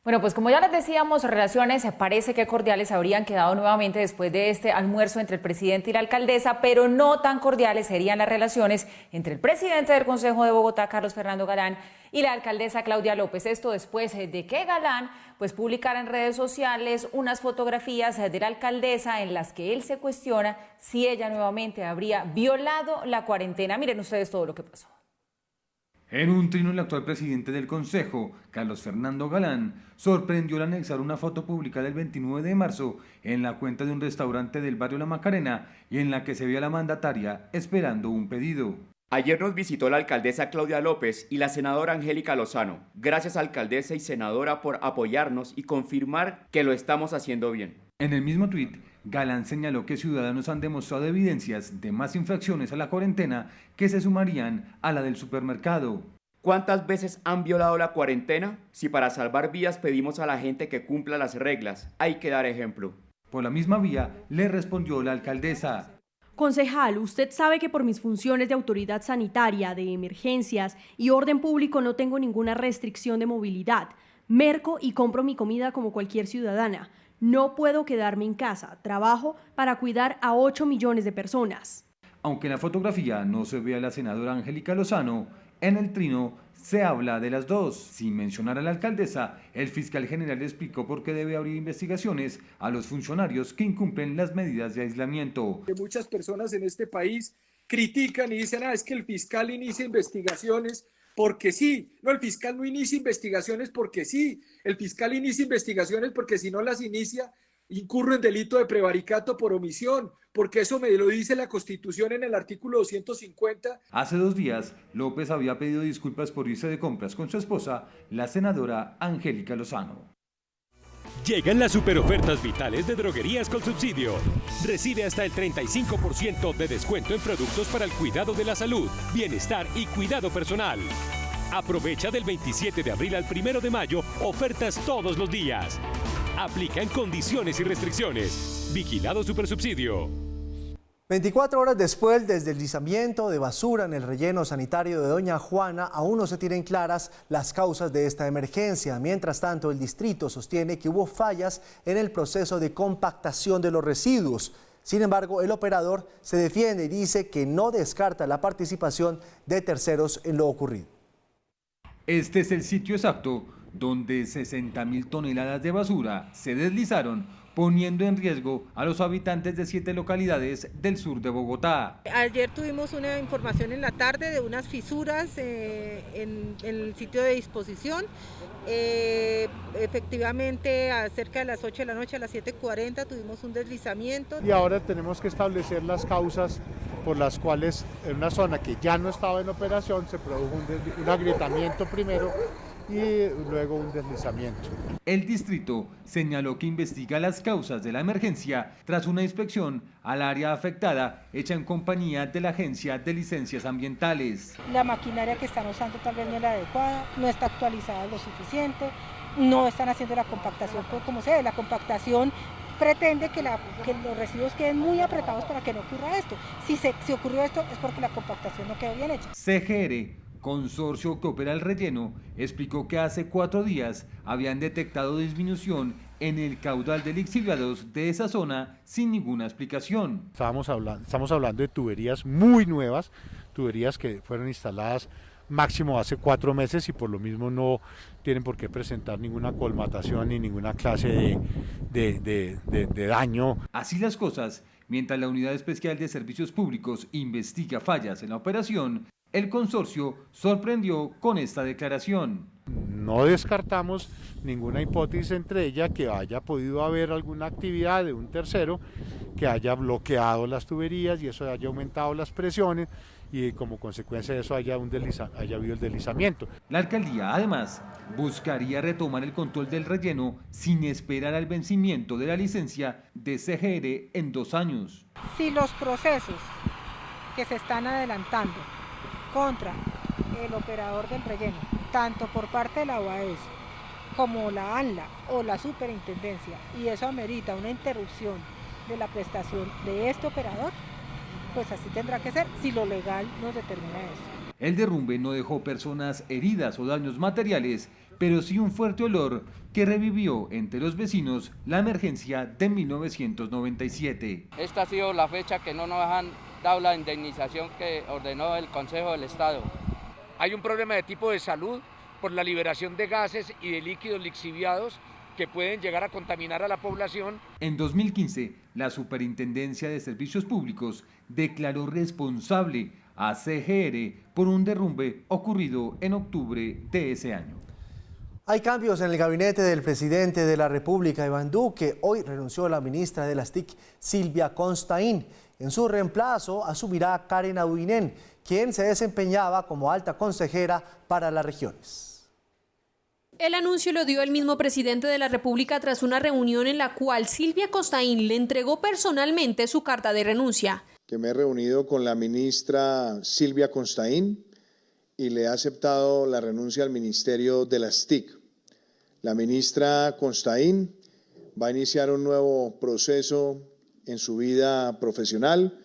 C: Bueno, pues como ya les decíamos, relaciones parece que cordiales habrían quedado nuevamente después de este almuerzo entre el presidente y la alcaldesa, pero no tan cordiales serían las relaciones entre el presidente del Consejo de Bogotá, Carlos Fernando Galán, y la alcaldesa Claudia López. Esto después de que Galán pues publicara en redes sociales unas fotografías de la alcaldesa en las que él se cuestiona si ella nuevamente habría violado la cuarentena. Miren ustedes todo lo que pasó.
O: En un trino, el actual presidente del Consejo, Carlos Fernando Galán, sorprendió al anexar una foto publicada el 29 de marzo en la cuenta de un restaurante del barrio La Macarena y en la que se ve a la mandataria esperando un pedido.
P: Ayer nos visitó la alcaldesa Claudia López y la senadora Angélica Lozano. Gracias, alcaldesa y senadora, por apoyarnos y confirmar que lo estamos haciendo bien.
O: En el mismo tuit, Galán señaló que ciudadanos han demostrado evidencias de más infracciones a la cuarentena que se sumarían a la del supermercado.
P: ¿Cuántas veces han violado la cuarentena? Si para salvar vidas pedimos a la gente que cumpla las reglas, hay que dar ejemplo.
O: Por la misma vía, le respondió la alcaldesa.
Q: Concejal, usted sabe que por mis funciones de autoridad sanitaria, de emergencias y orden público no tengo ninguna restricción de movilidad. Merco y compro mi comida como cualquier ciudadana. No puedo quedarme en casa, trabajo para cuidar a 8 millones de personas.
O: Aunque en la fotografía no se ve a la senadora Angélica Lozano, en el trino se habla de las dos. Sin mencionar a la alcaldesa, el fiscal general explicó por qué debe abrir investigaciones a los funcionarios que incumplen las medidas de aislamiento.
R: Que muchas personas en este país critican y dicen, es que el fiscal inicia investigaciones porque sí. No, el fiscal no inicia investigaciones porque sí. El fiscal inicia investigaciones porque si no las inicia, incurre en delito de prevaricato por omisión, porque eso me lo dice la Constitución en el artículo 250.
O: Hace 2 días, López había pedido disculpas por irse de compras con su esposa, la senadora Angélica Lozano.
S: Llegan las superofertas vitales de Droguerías con Subsidio. Recibe hasta el 35% de descuento en productos para el cuidado de la salud, bienestar y cuidado personal. Aprovecha del 27 de abril al 1 de mayo ofertas todos los días. Aplica en condiciones y restricciones. Vigilado Supersubsidio.
A: 24 horas después del deslizamiento de basura en el relleno sanitario de Doña Juana, aún no se tienen claras las causas de esta emergencia. Mientras tanto, el distrito sostiene que hubo fallas en el proceso de compactación de los residuos. Sin embargo, el operador se defiende y dice que no descarta la participación de terceros en lo ocurrido.
O: Este es el sitio exacto donde 60.000 toneladas de basura se deslizaron, poniendo en riesgo a los habitantes de 7 localidades del sur de Bogotá.
T: Ayer tuvimos una información en la tarde de unas fisuras en el sitio de disposición. Efectivamente, cerca de las 8 de la noche, a las 7:40, tuvimos un deslizamiento.
U: Y ahora tenemos que establecer las causas por las cuales en una zona que ya no estaba en operación se produjo un agrietamiento primero y luego un deslizamiento.
O: El distrito señaló que investiga las causas de la emergencia tras una inspección al área afectada hecha en compañía de la Agencia de Licencias Ambientales.
T: La maquinaria que están usando tal vez no es la adecuada, no está actualizada lo suficiente, no están haciendo la compactación como se debe. La compactación pretende que los residuos queden muy apretados para que no ocurra esto. Si ocurrió esto es porque la compactación no quedó bien hecha.
O: CGR, consorcio que opera el relleno, explicó que hace 4 días habían detectado disminución en el caudal de lixiviados de esa zona sin ninguna explicación.
U: Estamos hablando de tuberías muy nuevas, tuberías que fueron instaladas máximo hace 4 meses y por lo mismo no tienen por qué presentar ninguna colmatación ni ninguna clase de daño.
O: Así las cosas, mientras la Unidad Especial de Servicios Públicos investiga fallas en la operación, el consorcio sorprendió con esta declaración.
U: No descartamos ninguna hipótesis, entre ellas que haya podido haber alguna actividad de un tercero que haya bloqueado las tuberías y eso haya aumentado las presiones y como consecuencia de eso haya habido el deslizamiento.
O: La alcaldía además buscaría retomar el control del relleno sin esperar al vencimiento de la licencia de CGR en 2 años.
T: Si los procesos que se están adelantando contra el operador del relleno, tanto por parte de la UAES como la ANLA o la superintendencia, y eso amerita una interrupción de la prestación de este operador, pues así tendrá que ser si lo legal nos determina eso.
O: El derrumbe no dejó personas heridas o daños materiales, pero sí un fuerte olor que revivió entre los vecinos la emergencia de 1997.
V: Esta ha sido la fecha que no nos han dado la indemnización que ordenó el Consejo del Estado.
W: Hay un problema de tipo de salud por la liberación de gases y de líquidos lixiviados que pueden llegar a contaminar a la población.
O: En 2015, la Superintendencia de Servicios Públicos declaró responsable a CGR por un derrumbe ocurrido en octubre de ese año.
A: Hay cambios en el gabinete del presidente de la República, Iván Duque. Hoy renunció la ministra de las TIC, Silvia Constaín. En su reemplazo asumirá Karen Abudinen, quien se desempeñaba como alta consejera para las regiones.
N: El anuncio lo dio el mismo presidente de la República tras una reunión en la cual Silvia Constaín le entregó personalmente su carta de renuncia.
X: Que me he reunido con la ministra Silvia Constaín y le he aceptado la renuncia al Ministerio de las TIC. La ministra Constaín va a iniciar un nuevo proceso en su vida profesional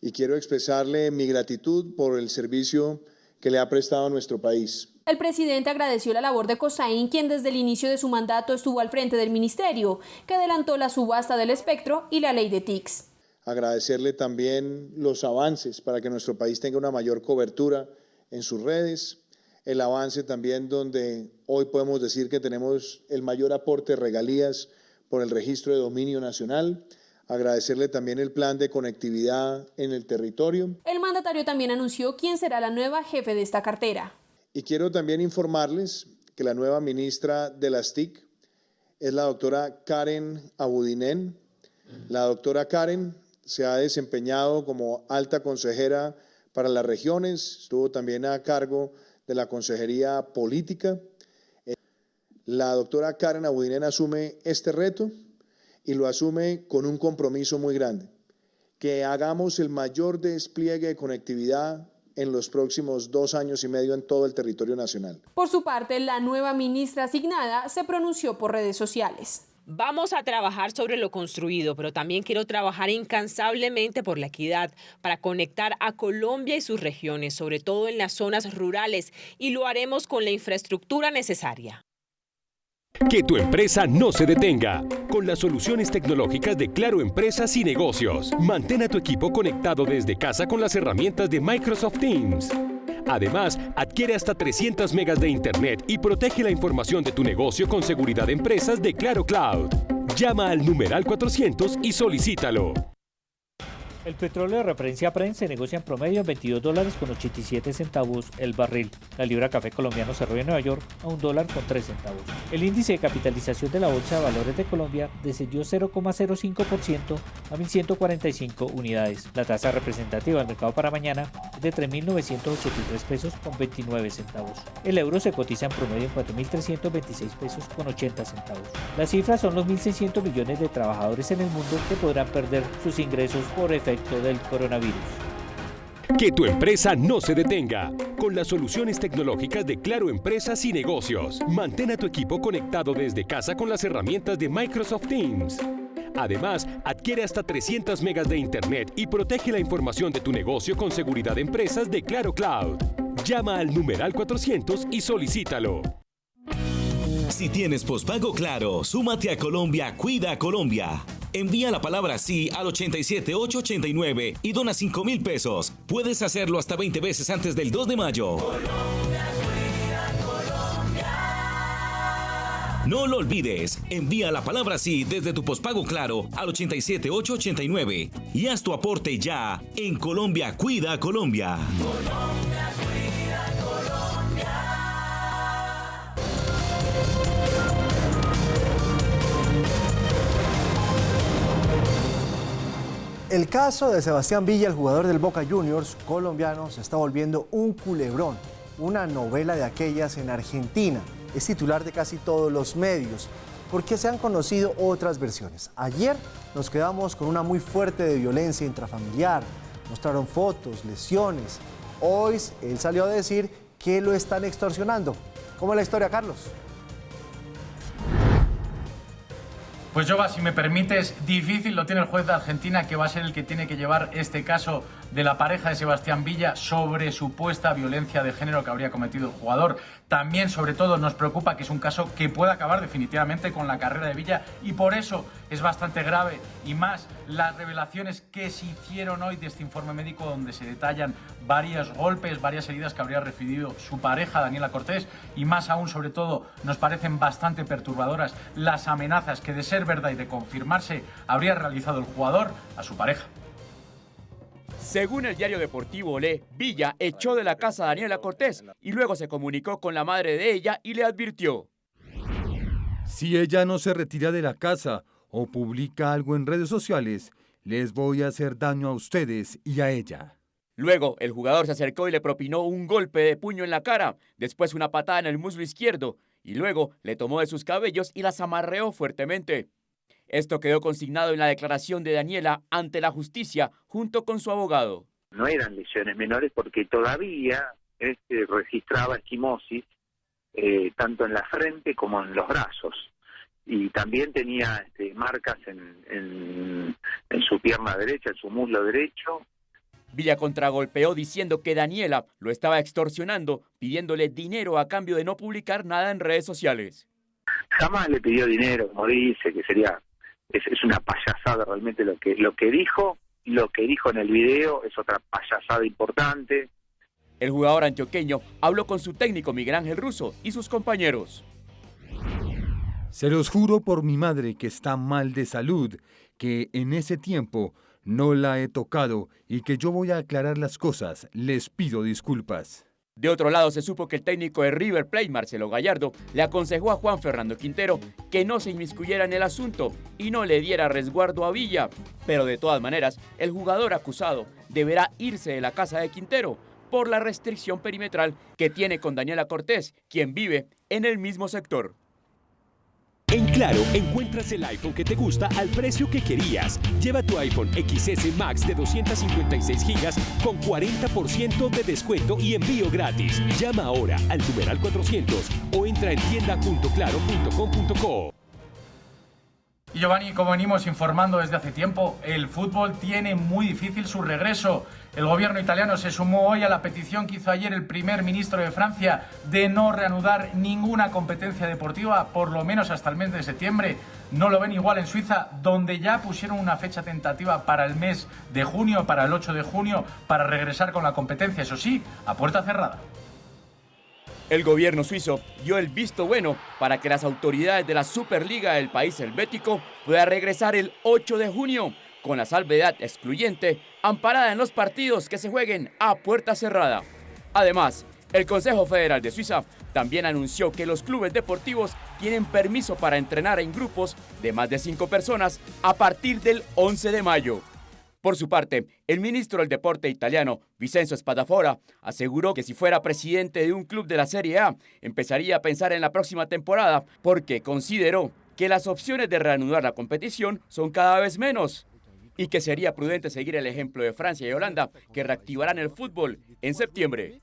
X: y quiero expresarle mi gratitud por el servicio que le ha prestado a nuestro país.
N: El presidente agradeció la labor de Constaín, quien desde el inicio de su mandato estuvo al frente del ministerio, que adelantó la subasta del espectro y la ley de TICs.
X: Agradecerle también los avances para que nuestro país tenga una mayor cobertura en sus redes, el avance también donde hoy podemos decir que tenemos el mayor aporte de regalías por el registro de dominio nacional. Agradecerle también el plan de conectividad en el territorio.
N: El mandatario también anunció quién será la nueva jefe de esta cartera.
X: Y quiero también informarles que la nueva ministra de las TIC es la doctora Karen Abudinen. La doctora Karen se ha desempeñado como alta consejera para las regiones, estuvo también a cargo de la Consejería Política. La doctora Karen Abudinen asume este reto y lo asume con un compromiso muy grande, que hagamos el mayor despliegue de conectividad en los próximos 2 años y medio en todo el territorio nacional.
N: Por su parte, la nueva ministra asignada se pronunció por redes sociales.
D: Vamos a trabajar sobre lo construido, pero también quiero trabajar incansablemente por la equidad, para conectar a Colombia y sus regiones, sobre todo en las zonas rurales, y lo haremos con la infraestructura necesaria.
S: Que tu empresa no se detenga. Con las soluciones tecnológicas de Claro Empresas y Negocios. Mantén a tu equipo conectado desde casa con las herramientas de Microsoft Teams. Además, adquiere hasta 300 megas de internet y protege la información de tu negocio con seguridad de empresas de Claro Cloud. Llama al numeral 400 y solicítalo.
J: El petróleo de referencia Brent se negocia en promedio en $22.87 el barril. La libra café colombiano cerró en Nueva York a $1.03. El índice de capitalización de la Bolsa de Valores de Colombia descendió 0,05% a 1.145 unidades. La tasa representativa del mercado para mañana es de 3.983 pesos con 29 centavos. El euro se cotiza en promedio en 4.326 pesos con 80 centavos. Las cifras son los 1.600 millones de trabajadores en el mundo que podrán perder sus ingresos por efecto del coronavirus.
S: Que tu empresa no se detenga. Con las soluciones tecnológicas de Claro Empresas y Negocios. Mantén a tu equipo conectado desde casa con las herramientas de Microsoft Teams. Además, adquiere hasta 300 megas de internet y protege la información de tu negocio con seguridad de empresas de Claro Cloud. Llama al numeral 400 y solicítalo.
F: Si tienes pospago Claro, súmate a Colombia Cuida Colombia. Envía la palabra sí al 87889 y dona 5,000 pesos. Puedes hacerlo hasta 20 veces antes del 2 de mayo. Colombia, cuida Colombia. No lo olvides, envía la palabra sí desde tu pospago Claro al 87889 y haz tu aporte ya en Colombia Cuida Colombia. Colombia, cuida Colombia.
A: El caso de Sebastián Villa, el jugador del Boca Juniors colombiano, se está volviendo un culebrón, una novela de aquellas en Argentina. Es titular de casi todos los medios, porque se han conocido otras versiones. Ayer nos quedamos con una muy fuerte de violencia intrafamiliar, mostraron fotos, lesiones. Hoy él salió a decir que lo están extorsionando. ¿Cómo es la historia, Carlos?
G: Pues Jova, si me permites, difícil lo tiene el juez de Argentina, que va a ser el que tiene que llevar este caso de la pareja de Sebastián Villa sobre supuesta violencia de género que habría cometido el jugador. También, sobre todo, nos preocupa que es un caso que puede acabar definitivamente con la carrera de Villa y por eso es bastante grave, y más las revelaciones que se hicieron hoy de este informe médico donde se detallan varios golpes, varias heridas que habría recibido su pareja, Daniela Cortés, y más aún, sobre todo, nos parecen bastante perturbadoras las amenazas que, de ser verdad y de confirmarse, habría realizado el jugador a su pareja.
P: Según el diario deportivo Olé, Villa echó de la casa a Daniela Cortés y luego se comunicó con la madre de ella y le advirtió:
O: si ella no se retira de la casa o publica algo en redes sociales, les voy a hacer daño a ustedes y a ella.
P: Luego, el jugador se acercó y le propinó un golpe de puño en la cara, después una patada en el muslo izquierdo, y luego le tomó de sus cabellos y las amarreó fuertemente. Esto quedó consignado en la declaración de Daniela ante la justicia junto con su abogado.
H: No eran lesiones menores porque todavía registraba esquimosis tanto en la frente como en los brazos. Y también tenía marcas en su pierna derecha, en su muslo derecho.
P: Villa contragolpeó diciendo que Daniela lo estaba extorsionando, pidiéndole dinero a cambio de no publicar nada en redes sociales.
H: Jamás le pidió dinero, como dice, que sería... Es una payasada realmente lo que dijo en el video, es otra payasada importante.
P: El jugador antioqueño habló con su técnico Miguel Ángel Russo y sus compañeros.
O: Se los juro por mi madre que está mal de salud, que en ese tiempo no la he tocado y que yo voy a aclarar las cosas. Les pido disculpas.
P: De otro lado, se supo que el técnico de River Plate, Marcelo Gallardo, le aconsejó a Juan Fernando Quintero que no se inmiscuyera en el asunto y no le diera resguardo a Villa. Pero de todas maneras, el jugador acusado deberá irse de la casa de Quintero por la restricción perimetral que tiene con Daniela Cortés, quien vive en el mismo sector.
S: En Claro, encuentras el iPhone que te gusta al precio que querías. Lleva tu iPhone XS Max de 256 GB con 40% de descuento y envío gratis. Llama ahora al numeral 400 o entra en tienda.claro.com.co.
G: Y Giovanni, como venimos informando desde hace tiempo, el fútbol tiene muy difícil su regreso. El gobierno italiano se sumó hoy a la petición que hizo ayer el primer ministro de Francia de no reanudar ninguna competencia deportiva, por lo menos hasta el mes de septiembre. No lo ven igual en Suiza, donde ya pusieron una fecha tentativa para el mes de junio, para el 8 de junio, para regresar con la competencia, eso sí, a puerta cerrada.
P: El gobierno suizo dio el visto bueno para que las autoridades de la Superliga del país helvético puedan regresar el 8 de junio, con la salvedad excluyente amparada en los partidos que se jueguen a puerta cerrada. Además, el Consejo Federal de Suiza también anunció que los clubes deportivos tienen permiso para entrenar en grupos de más de 5 personas a partir del 11 de mayo. Por su parte, el ministro del Deporte italiano, Vincenzo Spadafora, aseguró que si fuera presidente de un club de la Serie A, empezaría a pensar en la próxima temporada porque consideró que las opciones de reanudar la competición son cada vez menos y que sería prudente seguir el ejemplo de Francia y Holanda, que reactivarán el fútbol en septiembre.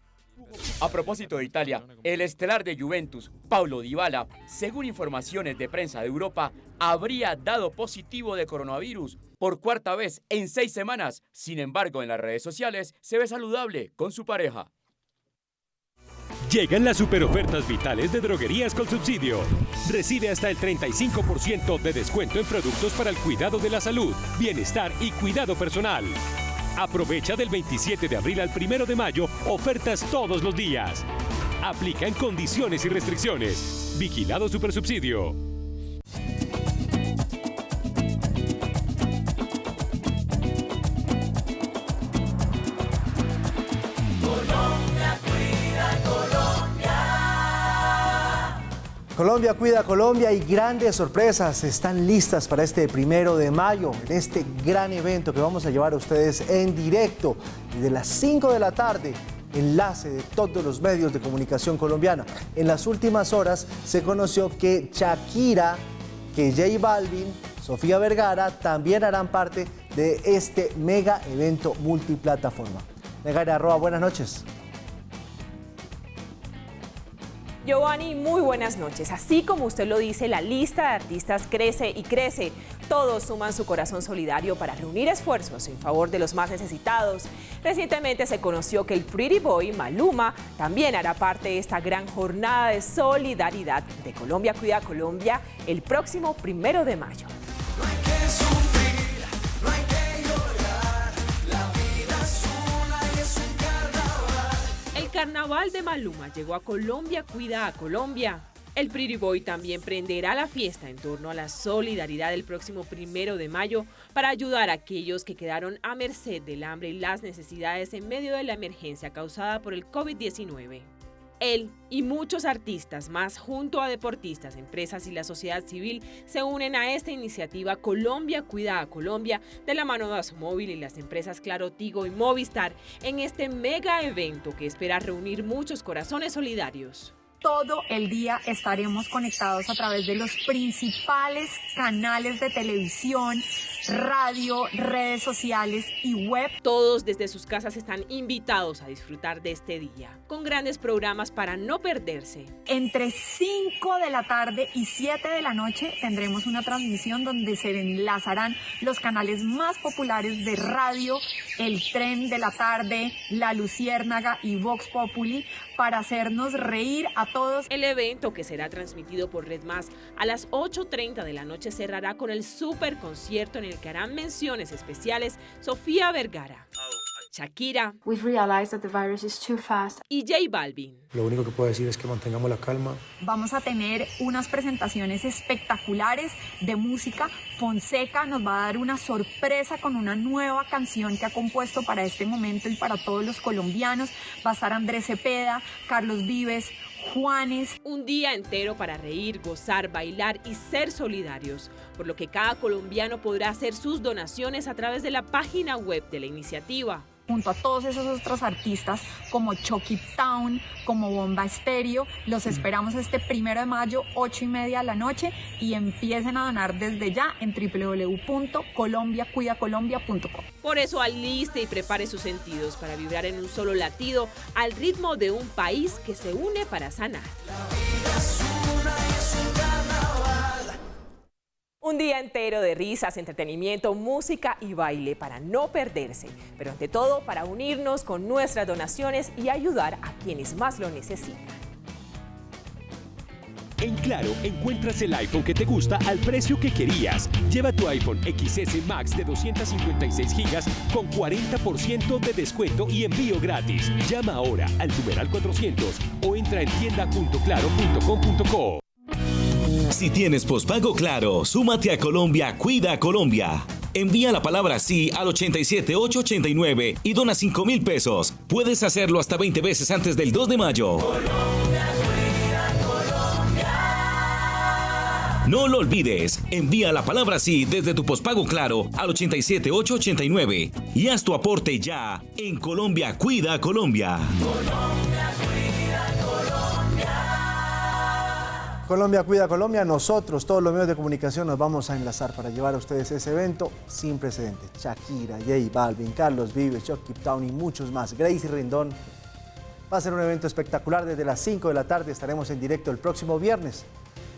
P: A propósito de Italia, el estelar de Juventus, Paulo Dybala, según informaciones de prensa de Europa, habría dado positivo de coronavirus por cuarta vez en 6 semanas. Sin embargo, en las redes sociales se ve saludable con su pareja.
S: Llegan las superofertas vitales de Droguerías con Subsidio. Recibe hasta el 35% de descuento en productos para el cuidado de la salud, bienestar y cuidado personal. Aprovecha del 27 de abril al 1 de mayo ofertas todos los días. Aplican condiciones y restricciones. Vigilado Supersubsidio.
A: Colombia cuida a Colombia y grandes sorpresas están listas para este 1 de mayo, en este gran evento que vamos a llevar a ustedes en directo desde las 5 de la tarde, enlace de todos los medios de comunicación colombiana. En las últimas horas se conoció que Shakira, que J Balvin, Sofía Vergara también harán parte de este mega evento multiplataforma. Megara Arroa, buenas noches.
B: Giovanni, muy buenas noches. Así como usted lo dice, la lista de artistas crece y crece. Todos suman su corazón solidario para reunir esfuerzos en favor de los más necesitados. Recientemente se conoció que el Pretty Boy, Maluma, también hará parte de esta gran jornada de solidaridad de Colombia Cuida a Colombia el próximo 1 de mayo.
D: El carnaval de Maluma llegó a Colombia Cuida a Colombia. El Pretty Boy también prenderá la fiesta en torno a la solidaridad el próximo 1 de mayo para ayudar a aquellos que quedaron a merced del hambre y las necesidades en medio de la emergencia causada por el COVID-19. Él y muchos artistas más, junto a deportistas, empresas y la sociedad civil, se unen a esta iniciativa Colombia Cuida a Colombia de la mano de Asomóvil y las empresas Claro, Tigo y Movistar en este mega evento que espera reunir muchos corazones solidarios.
K: Todo el día estaremos conectados a través de los principales canales de televisión, radio, redes sociales y web.
D: Todos desde sus casas están invitados a disfrutar de este día, con grandes programas para no perderse.
K: Entre 5 de la tarde y 7 de la noche tendremos una transmisión donde se enlazarán los canales más populares de radio, El Tren de la Tarde, La Luciérnaga y Vox Populi, para hacernos reír a todos.
D: El evento, que será transmitido por Red Más a las 8:30 de la noche, cerrará con el super concierto en el que harán menciones especiales Sofía Vergara, Shakira y J Balvin.
L: Lo único que puedo decir es que mantengamos la calma.
K: Vamos a tener unas presentaciones espectaculares de música. Fonseca nos va a dar una sorpresa con una nueva canción que ha compuesto para este momento y para todos los colombianos. Va a estar Andrés Cepeda, Carlos Vives, Juanes.
D: Un día entero para reír, gozar, bailar y ser solidarios, por lo que cada colombiano podrá hacer sus donaciones a través de la página web de la iniciativa.
K: Junto a todos esos otros artistas como Chucky Town, como Bomba Estéreo, los esperamos este 1 de mayo, 8:30 de la noche, y empiecen a donar desde ya en www.colombiacuidacolombia.com.
D: Por eso aliste y prepare sus sentidos para vibrar en un solo latido al ritmo de un país que se une para sanar.
B: Un día entero de risas, entretenimiento, música y baile para no perderse, pero ante todo para unirnos con nuestras donaciones y ayudar a quienes más lo necesitan.
S: En Claro, encuentras el iPhone que te gusta al precio que querías. Lleva tu iPhone XS Max de 256 GB con 40% de descuento y envío gratis. Llama ahora al numeral 400 o entra en tienda.claro.com.co.
F: Si tienes pospago Claro, súmate a Colombia, cuida a Colombia. Envía la palabra sí al 87889 y dona 5,000 pesos. Puedes hacerlo hasta 20 veces antes del 2 de mayo. No lo olvides, envía la palabra sí desde tu pospago Claro al 87889 y haz tu aporte ya en Colombia, cuida a Colombia.
A: Colombia cuida a Colombia. Nosotros, todos los medios de comunicación, nos vamos a enlazar para llevar a ustedes ese evento sin precedentes. Shakira, J Balvin, Carlos Vives, Chucky Town y muchos más. Gracie Rendón. Va a ser un evento espectacular. Desde las 5 de la tarde estaremos en directo el próximo viernes,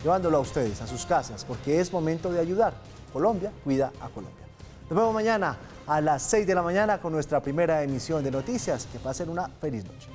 A: llevándolo a ustedes, a sus casas, porque es momento de ayudar. Colombia cuida a Colombia. Nos vemos mañana a las 6 de la mañana con nuestra primera emisión de noticias. Que pasen una feliz noche.